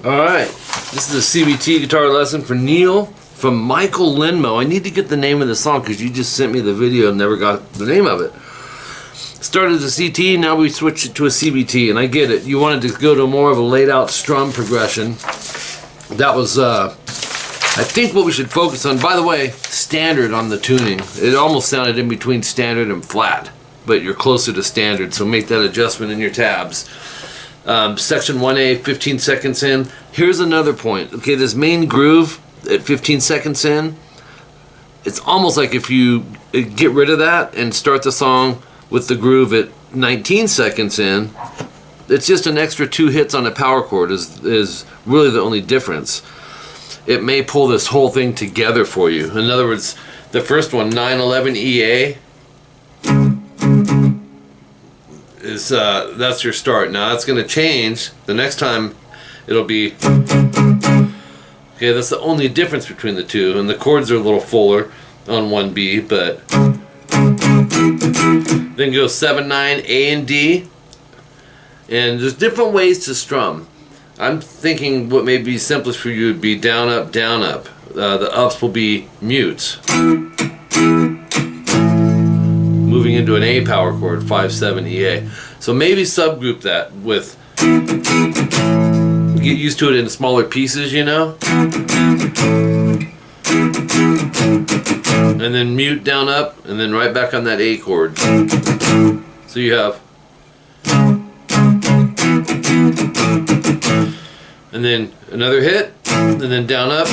Alright, this is a CVT guitar lesson for Neil from Michael Lemmo. I need to get the name of the song because you just sent me the video and never got the name of it. Started as a CT, now we switched it to a CVT, and I get it. You wanted to go to more of a laid out strum progression. That was, I think what we should focus on. By the way, standard on the tuning. It almost sounded in between standard and flat, but you're closer to standard, so make that adjustment in your tabs. Section 1A, 15 seconds in. Here's another point. Okay, this main groove at 15 seconds in, it's almost like if you get rid of that and start the song with the groove at 19 seconds in, it's just an extra 2 hits on a power chord is really the only difference. It may pull this whole thing together for you. In other words, the first one, 911 EA, is that's your start. Now that's going to change. The next time it'll be, okay, that's the only difference between the two, and the chords are a little fuller on 1B, but then go 7/9 A and D, and there's different ways to strum. I'm thinking what may be simplest for you would be down up down up. The ups will be mutes, moving into an A power chord, 5/7 EA. So maybe subgroup that with, get used to it in smaller pieces, you know, and then mute down up, and then right back on that A chord. So you have, and then another hit, and then down up,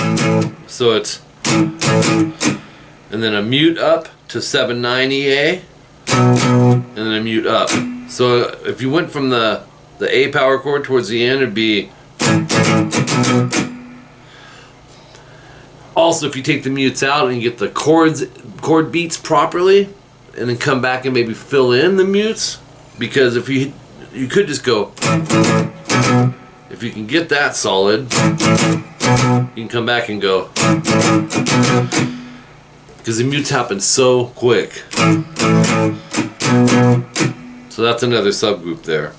so it's, and then a mute up to 7/9 EA, and then a mute up. So if you went from the A power chord towards the end, it'd be, also if you take the mutes out and you get the chord beats properly, and then come back and maybe fill in the mutes, because if you could just go, if you can get that solid, you can come back and go, because the mutes happen so quick. So that's another subgroup there.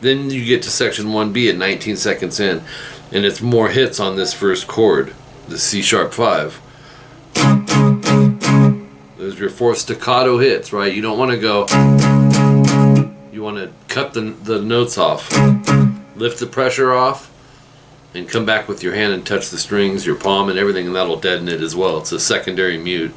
Then you get to section 1B at 19 seconds in, and it's more hits on this first chord, the C#5. Those are your 4 staccato hits, right? You don't want to go, you want to cut the notes off, lift the pressure off, and come back with your hand and touch the strings, your palm and everything, and that'll deaden it as well. It's a secondary mute.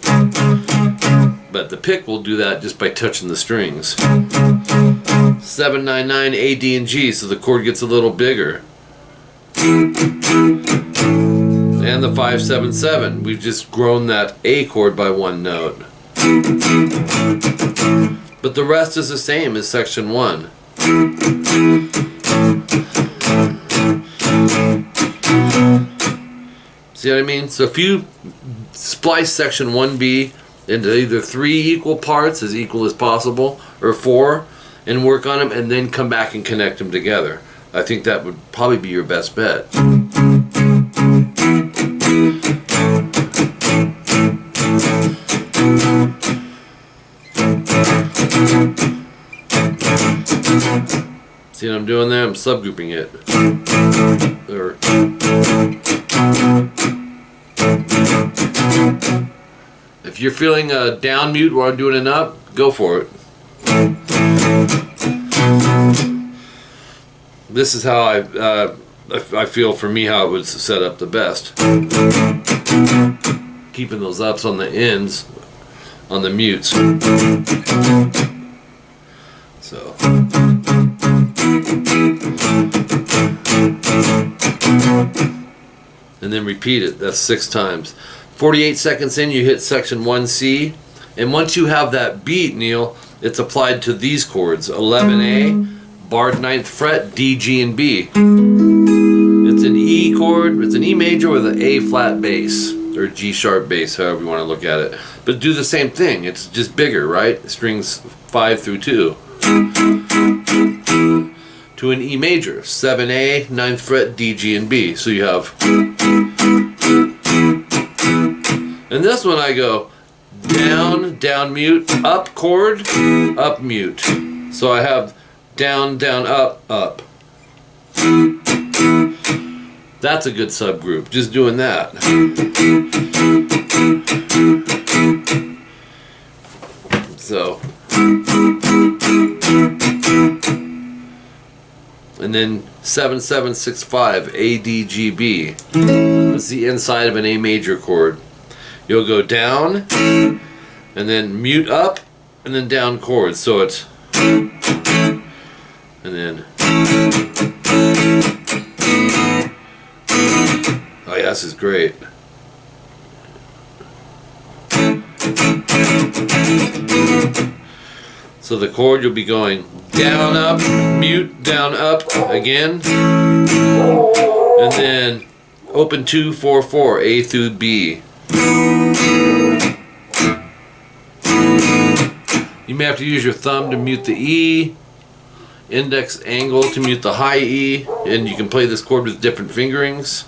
But the pick will do that just by touching the strings. 7/9/9 A, D, and G, so the chord gets a little bigger. And the 5/7/7, we've just grown that A chord by 1 note. But the rest is the same as section 1. See what I mean? So if you splice section 1B into either 3 equal parts, as equal as possible, or 4, and work on them, and then come back and connect them together, I think that would probably be your best bet. See what I'm doing there? I'm subgrouping it. If you're feeling a down mute while I'm doing an up, go for it. This is how I feel, for me, how it was set up the best. Keeping those ups on the ends, on the mutes. So. And then repeat it. That's 6 times. 48 seconds in, you hit section 1C, and once you have that beat, Neil, it's applied to these chords: 11A, barred 9th fret, D, G, and B. It's an E chord, it's an E major with an A flat bass, or G sharp bass, however you want to look at it. But do the same thing, it's just bigger, right? Strings 5 through 2. To an E major, 7A, 9th fret, D, G, and B. So you have, and this one I go down, down mute, up chord, up mute. So I have down, down, up, up. That's a good subgroup, just doing that. So, and then 7-7-6-5 A-D-G-B. That's the inside of an A major chord. You'll go down, and then mute up, and then down chords. So it's, and then, oh yeah, this is great. So the chord, you'll be going down, up, mute, down, up again, and then open 2, 4, 4, A through B. You may have to use your thumb to mute the E, index angle to mute the high E, and you can play this chord with different fingerings.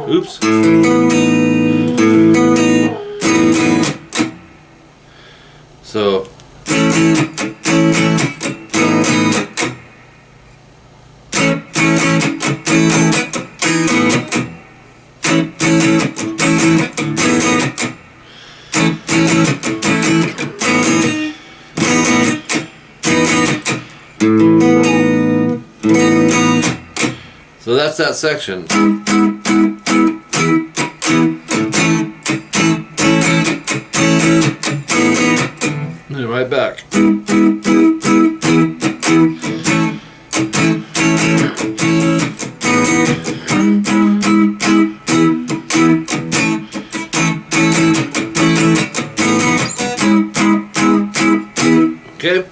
Oops. So that's that section. And right back. Okay.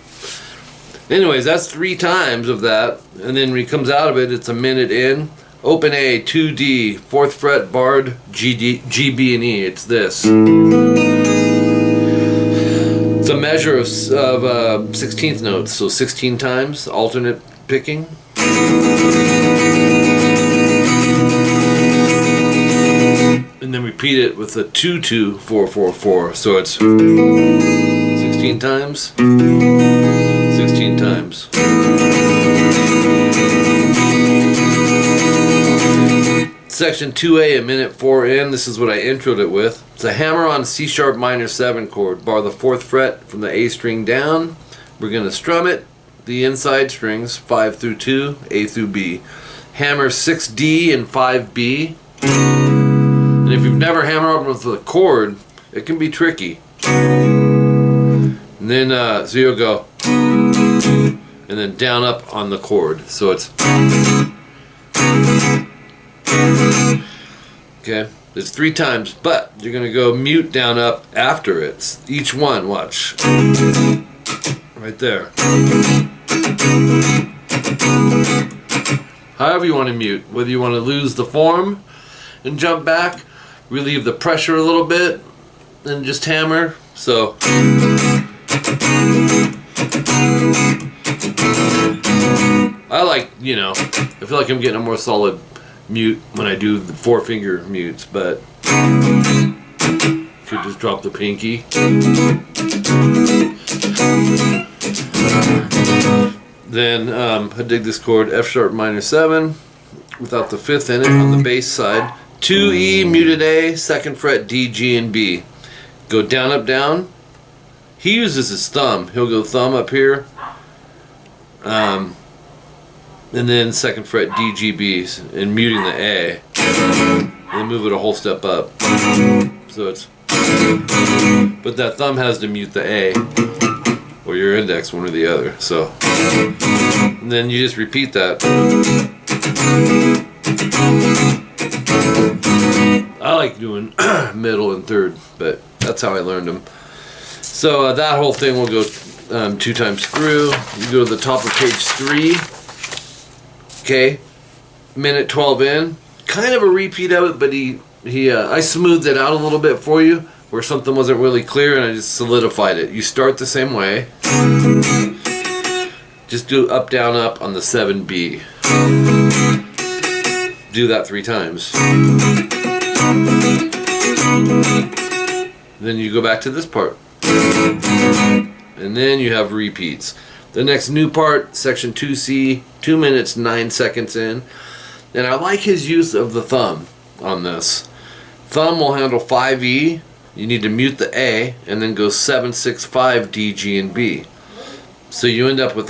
Anyways, that's 3 times of that, and then when he comes out of it, it's a minute in. Open A, 2D, 4th fret, barred, G, B, and E. It's this. It's a measure of 16th notes, so 16 times, alternate picking. And then repeat it with a 2-2-4-4-4, so it's 16 times. 16 times. Section 2A, a minute 4 in. This is what I introed it with. It's a hammer-on C sharp minor 7 chord. Bar the 4th fret from the A string down. We're going to strum it, the inside strings, 5 through 2, A through B. Hammer 6D and 5B. And if you've never hammered on with a chord, it can be tricky. And then, so you'll go, and then down up on the chord. So it's, okay, it's 3 times, but you're gonna go mute, down, up after it. Each one, watch. Right there. However you want to mute, whether you want to lose the form and jump back, relieve the pressure a little bit, and just hammer. So I like, you know, I feel like I'm getting a more solid mute when I do the 4-finger mutes, but could just drop the pinky. Then I dig this chord, F sharp minor 7, without the 5th in it on the bass side. 2E, muted A, 2nd fret, D, G, and B. Go down, up, down. He uses his thumb. He'll go thumb up here. And then 2nd fret, D, G, B, and muting the A. And then move it a whole step up. So it's, but that thumb has to mute the A, or your index, one or the other. So, and then you just repeat that. I like doing middle and 3rd, but that's how I learned them. So that whole thing will go 2 times through. You go to the top of page 3. Okay, minute 12 in. Kind of a repeat of it, but I smoothed it out a little bit for you, where something wasn't really clear, and I just solidified it. You start the same way. Just do up, down, up on the 7B. Do that 3 times. Then you go back to this part. And then you have repeats. The next new part, section 2C, 2 minutes 9 seconds in. And I like his use of the thumb on this. Thumb will handle 5E. You need to mute the A and then go 7, 6, 5 D, G, and B. So you end up with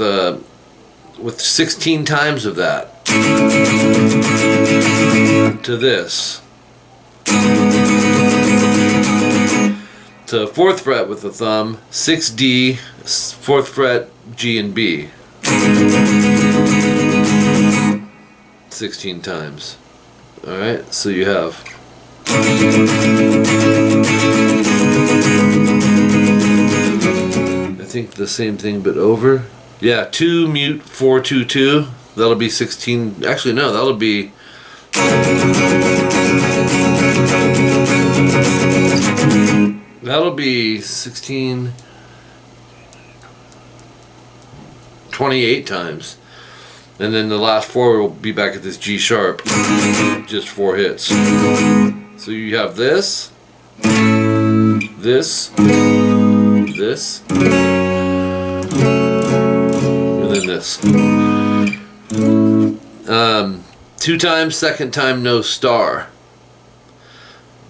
16 times of that to this. To 4th fret with the thumb, 6 D, 4th fret, G and B. 16 times. Alright, so you have I think the same thing but over. Yeah, 2 mute 4 2 2. That'll be 16. Actually no, that'll be That'll be 16, 28 times. And then the last 4 will be back at this G sharp. Just 4 hits. So you have this, this, this, and then this. 2 times, second time no star,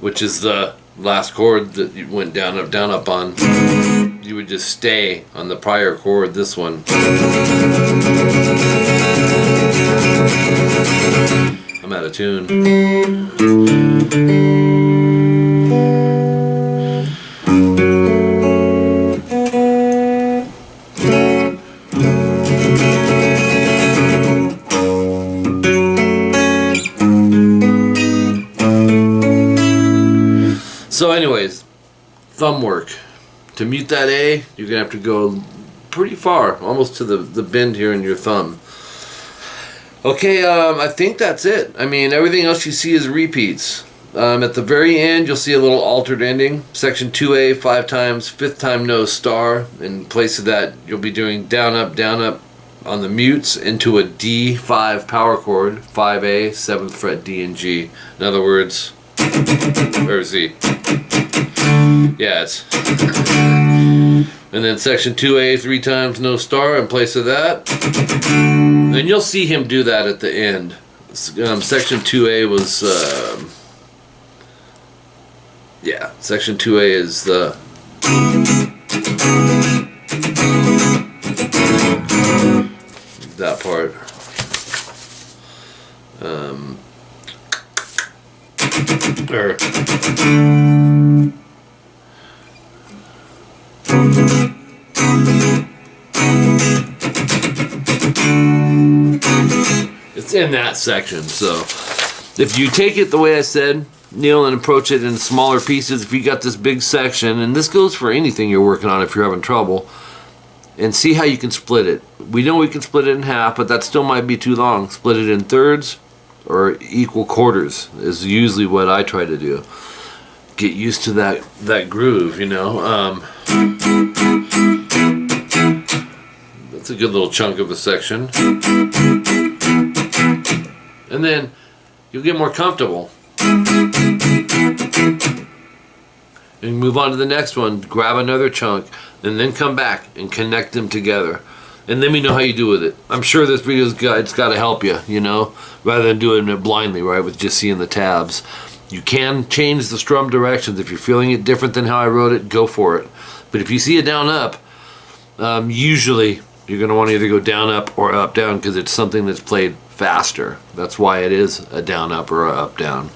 which is the last chord that you went down up on. You would just stay on the prior chord, this one. I'm out of tune. So anyways, thumb work. To mute that A, you're going to have to go pretty far, almost to the bend here in your thumb. Okay, I think that's it. I mean, everything else you see is repeats. At the very end, you'll see a little altered ending. Section 2A, 5 times, 5th time no star. In place of that, you'll be doing down up on the mutes into a D5 power chord, 5A, 7th fret D and G. In other words, where is he? Yeah, it's. And then section 2A, 3 times no star in place of that. And you'll see him do that at the end. Section 2A was, yeah, section 2A is the. That part. It's in that section. So if you take it the way I said, Neil, and approach it in smaller pieces, if you got this big section, and this goes for anything you're working on if you're having trouble, and see how you can split it. We know we can split it in half, but that still might be too long. Split it in thirds or equal quarters is usually what I try to do. Get used to that groove, you know. That's a good little chunk of a section. And then you'll get more comfortable. And move on to the next one, grab another chunk, and then come back and connect them together. And let me know how you do with it. I'm sure this video's got to help you, you know, rather than doing it blindly, right, with just seeing the tabs. You can change the strum directions. If you're feeling it different than how I wrote it, go for it. But if you see a down up, usually you're going to want to either go down up or up down because it's something that's played faster. That's why it is a down up or a up down.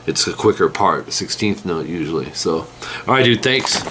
It's a quicker part, 16th note usually. So, all right, dude, thanks.